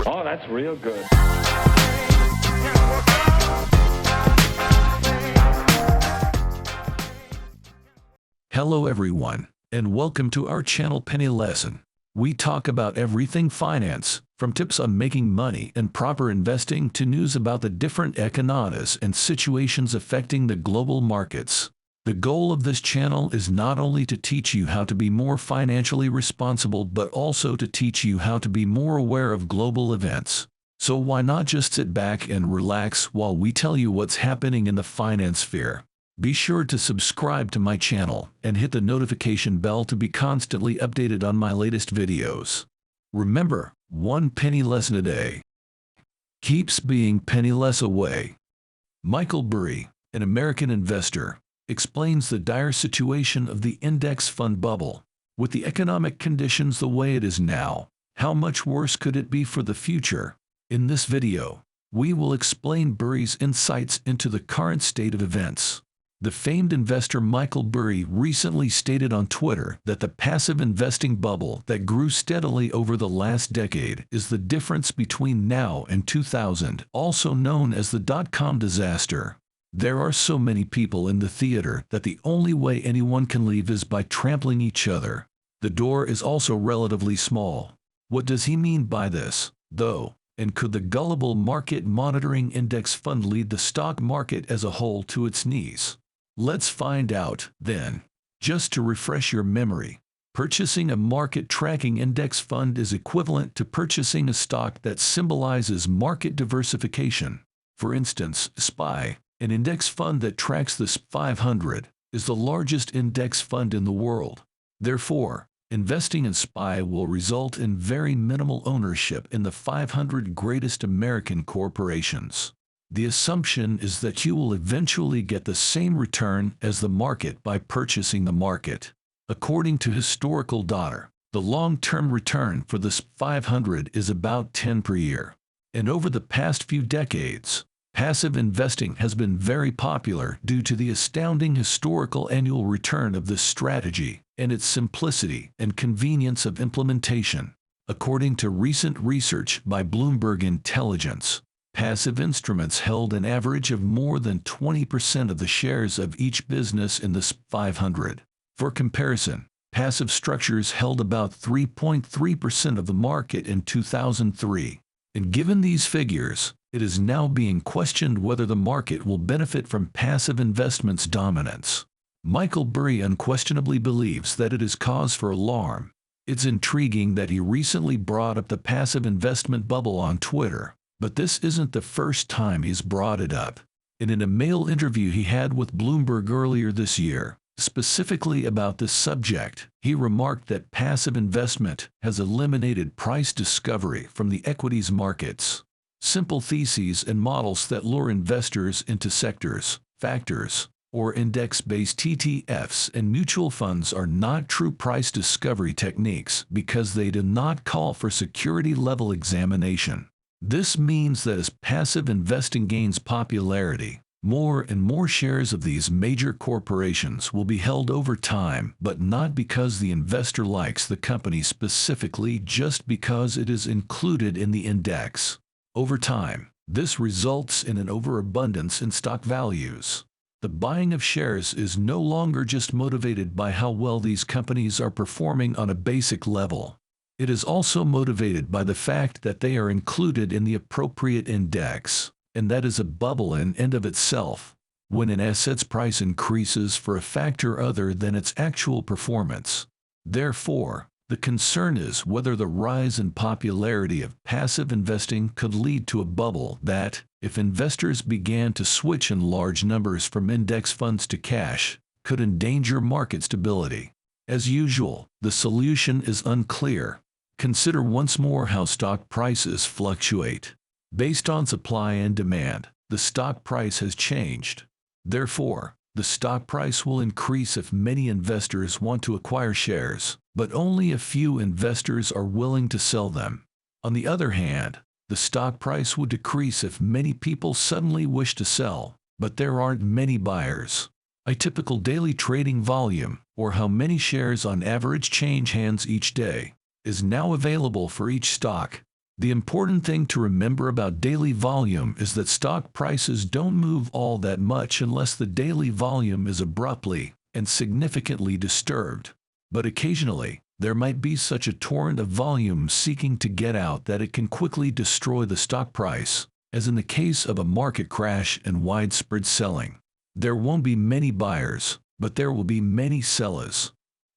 Oh, that's real good. Hello everyone, and welcome to our channel Penny Lesson. We talk about everything finance, from tips on making money and proper investing to news about the different economies and situations affecting the global markets. The goal of this channel is not only to teach you how to be more financially responsible but also to teach you how to be more aware of global events. So why not just sit back and relax while we tell you what's happening in the finance sphere? Be sure to subscribe to my channel and hit the notification bell to be constantly updated on my latest videos. Remember, one penny lesson a day keeps being penny less away. Michael Burry, an American investor, explains the dire situation of the index fund bubble. With the economic conditions the way it is now, how much worse could it be for the future? In this video, we will explain Burry's insights into the current state of events. The famed investor Michael Burry recently stated on Twitter that the passive investing bubble that grew steadily over the last decade is the difference between now and 2000, also known as the dot-com disaster. There are so many people in the theater that the only way anyone can leave is by trampling each other. The door is also relatively small. What does he mean by this, though? And could the gullible market monitoring index fund lead the stock market as a whole to its knees? Let's find out, then. Just to refresh your memory, purchasing a market tracking index fund is equivalent to purchasing a stock that symbolizes market diversification. For instance, SPY, an index fund that tracks the S&P 500, is the largest index fund in the world. Therefore, investing in SPY will result in very minimal ownership in the 500 greatest American corporations. The assumption is that you will eventually get the same return as the market by purchasing the market. According to historical data, the long-term return for the S&P 500 is about 10 per year. And over the past few decades, passive investing has been very popular due to the astounding historical annual return of this strategy and its simplicity and convenience of implementation. According to recent research by Bloomberg Intelligence, passive instruments held an average of more than 20% of the shares of each business in the S&P 500. For comparison, passive structures held about 3.3% of the market in 2003. And given these figures, it is now being questioned whether the market will benefit from passive investments' dominance. Michael Burry unquestionably believes that it is cause for alarm. It's intriguing that he recently brought up the passive investment bubble on Twitter. But this isn't the first time he's brought it up. And in a mail interview he had with Bloomberg earlier this year, specifically about this subject, he remarked that passive investment has eliminated price discovery from the equities markets. Simple theses and models that lure investors into sectors, factors, or index-based ETFs and mutual funds are not true price discovery techniques because they do not call for security-level examination. This means that as passive investing gains popularity, more and more shares of these major corporations will be held over time, but not because the investor likes the company specifically, just because it is included in the index. Over time, this results in an overabundance in stock values. The buying of shares is no longer just motivated by how well these companies are performing on a basic level. It is also motivated by the fact that they are included in the appropriate index, and that is a bubble in and of itself. When an asset's price increases for a factor other than its actual performance. Therefore, the concern is whether the rise in popularity of passive investing could lead to a bubble that, if investors began to switch in large numbers from index funds to cash, could endanger market stability. As usual, the solution is unclear. Consider once more how stock prices fluctuate. Based on supply and demand, the stock price has changed. Therefore, the stock price will increase if many investors want to acquire shares, but only a few investors are willing to sell them. On the other hand, the stock price would decrease if many people suddenly wish to sell, but there aren't many buyers. A typical daily trading volume, or how many shares on average change hands each day, is now available for each stock. The important thing to remember about daily volume is that stock prices don't move all that much unless the daily volume is abruptly and significantly disturbed. But occasionally, there might be such a torrent of volume seeking to get out that it can quickly destroy the stock price, as in the case of a market crash and widespread selling. There won't be many buyers, but there will be many sellers.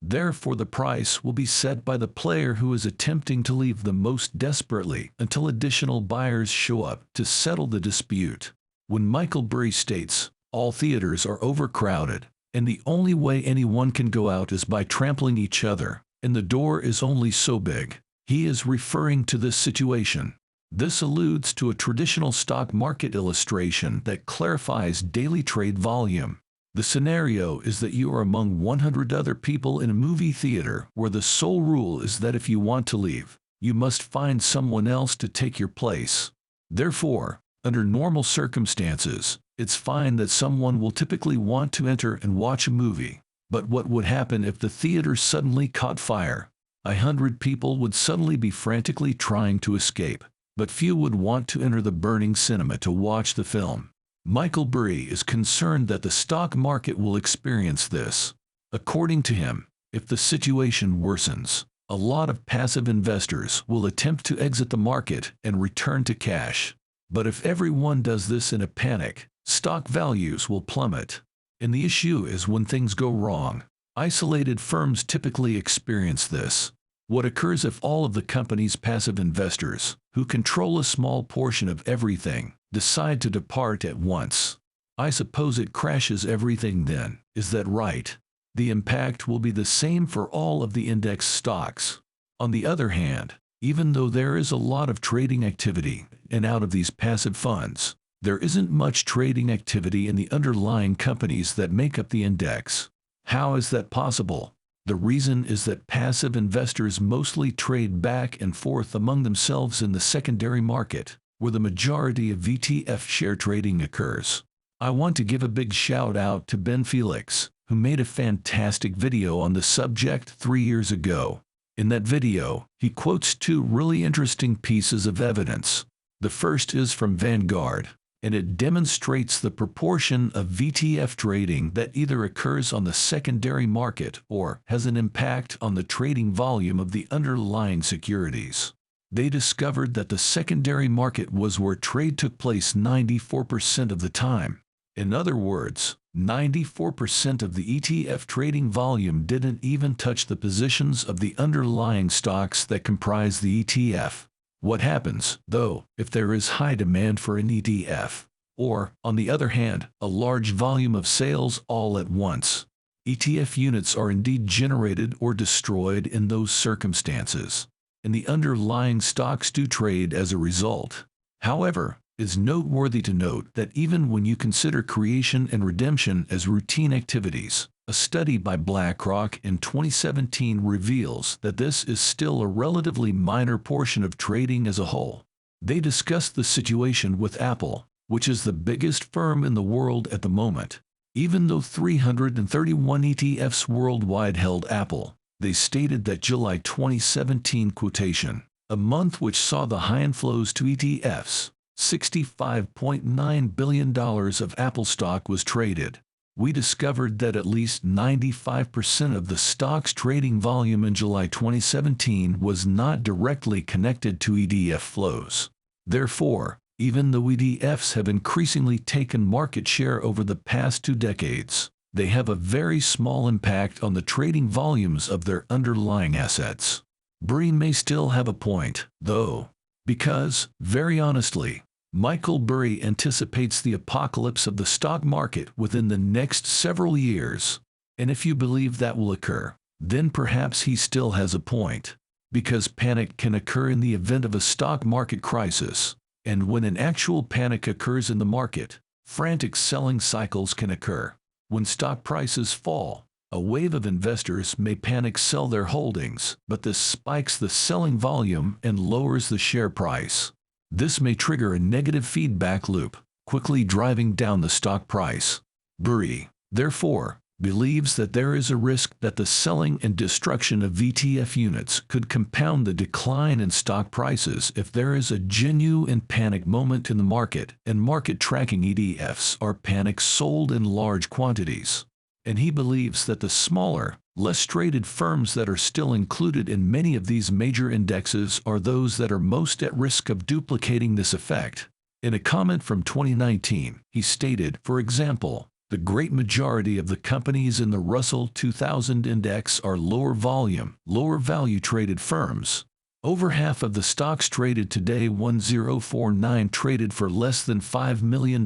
Therefore, the price will be set by the player who is attempting to leave the most desperately until additional buyers show up to settle the dispute. When Michael Burry states, "All theaters are overcrowded, and the only way anyone can go out is by trampling each other, and the door is only so big," he is referring to this situation. This alludes to a traditional stock market illustration that clarifies daily trade volume. The scenario is that you are among 100 other people in a movie theater where the sole rule is that if you want to leave, you must find someone else to take your place. Therefore, under normal circumstances, it's fine that someone will typically want to enter and watch a movie. But what would happen if the theater suddenly caught fire? 100 people would suddenly be frantically trying to escape, but few would want to enter the burning cinema to watch the film. Michael Burry is concerned that the stock market will experience this. According to him, if the situation worsens, a lot of passive investors will attempt to exit the market and return to cash. But if everyone does this in a panic, stock values will plummet. And the issue is when things go wrong. Isolated firms typically experience this. What occurs if all of the company's passive investors, who control a small portion of everything, decide to depart at once? I suppose it crashes everything then, is that right? The impact will be the same for all of the index stocks. On the other hand, even though there is a lot of trading activity and out of these passive funds, there isn't much trading activity in the underlying companies that make up the index. How is that possible? The reason is that passive investors mostly trade back and forth among themselves in the secondary market, where the majority of ETF share trading occurs. I want to give a big shout out to Ben Felix, who made a fantastic video on the subject 3 years ago. In that video, he quotes two really interesting pieces of evidence. The first is from Vanguard, and it demonstrates the proportion of VTF trading that either occurs on the secondary market or has an impact on the trading volume of the underlying securities. They discovered that the secondary market was where trade took place 94% of the time. In other words, 94% of the ETF trading volume didn't even touch the positions of the underlying stocks that comprise the ETF. What happens, though, if there is high demand for an ETF? Or, on the other hand, a large volume of sales all at once? ETF units are indeed generated or destroyed in those circumstances, and the underlying stocks do trade as a result. However, it is noteworthy to note that even when you consider creation and redemption as routine activities, a study by BlackRock in 2017 reveals that this is still a relatively minor portion of trading as a whole. They discussed the situation with Apple, which is the biggest firm in the world at the moment. Even though 331 ETFs worldwide held Apple, they stated that July 2017 quotation, a month which saw the high inflows to ETFs, $65.9 billion of Apple stock was traded. We discovered that at least 95% of the stock's trading volume in July 2017 was not directly connected to ETF flows. Therefore, even though ETFs have increasingly taken market share over the past 2 decades, they have a very small impact on the trading volumes of their underlying assets. Burry may still have a point, though, because, very honestly, Michael Burry anticipates the apocalypse of the stock market within the next several years. And if you believe that will occur, then perhaps he still has a point. Because panic can occur in the event of a stock market crisis. And when an actual panic occurs in the market, frantic selling cycles can occur. When stock prices fall, a wave of investors may panic sell their holdings, but this spikes the selling volume and lowers the share price. This may trigger a negative feedback loop, quickly driving down the stock price. Burry, therefore, believes that there is a risk that the selling and destruction of VTF units could compound the decline in stock prices if there is a genuine panic moment in the market and market tracking ETFs are panic sold in large quantities. And he believes that the smaller, less traded firms that are still included in many of these major indexes are those that are most at risk of duplicating this effect. In a comment from 2019, he stated, for example, the great majority of the companies in the Russell 2000 index are lower volume, lower value traded firms. Over half of the stocks traded today 1049 traded for less than $5 million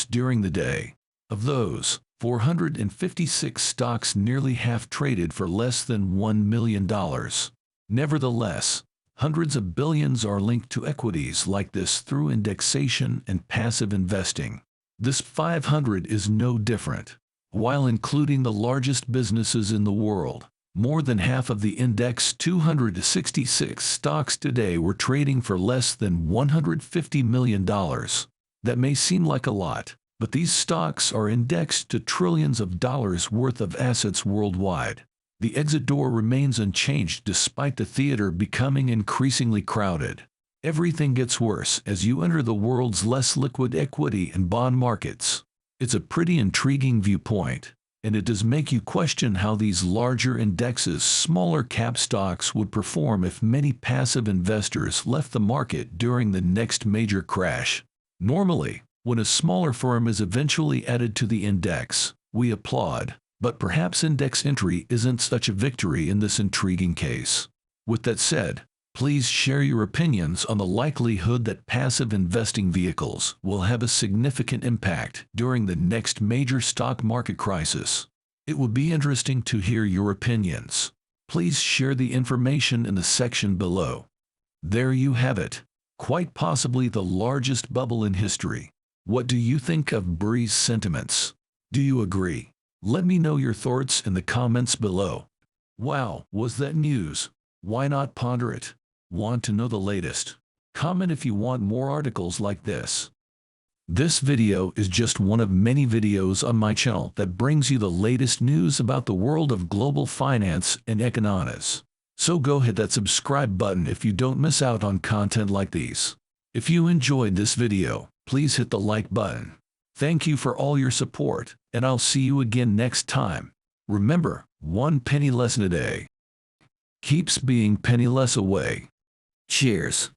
during the day. Of those, 456 stocks, nearly half traded for less than $1 million. Nevertheless, hundreds of billions are linked to equities like this through indexation and passive investing. This 500 is no different. While including the largest businesses in the world, more than half of the index 266 stocks today were trading for less than $150 million. That may seem like a lot, but these stocks are indexed to trillions of dollars worth of assets worldwide. The exit door remains unchanged despite the theater becoming increasingly crowded. Everything gets worse as you enter the world's less liquid equity and bond markets. It's a pretty intriguing viewpoint, and it does make you question how these larger indexes' smaller cap stocks would perform if many passive investors left the market during the next major crash. Normally, when a smaller firm is eventually added to the index, we applaud, but perhaps index entry isn't such a victory in this intriguing case. With that said, please share your opinions on the likelihood that passive investing vehicles will have a significant impact during the next major stock market crisis. It would be interesting to hear your opinions. Please share the information in the section below. There you have it. Quite possibly the largest bubble in history. What do you think of Burry's sentiments? Do you agree? Let me know your thoughts in the comments below. Wow, was that news? Why not ponder it? Want to know the latest? Comment if you want more articles like this. This video is just one of many videos on my channel that brings you the latest news about the world of global finance and economics. So go hit that subscribe button if you don't miss out on content like these. If you enjoyed this video, please hit the like button. Thank you for all your support, and I'll see you again next time. Remember, one penny lesson a day keeps being penny less away. Cheers.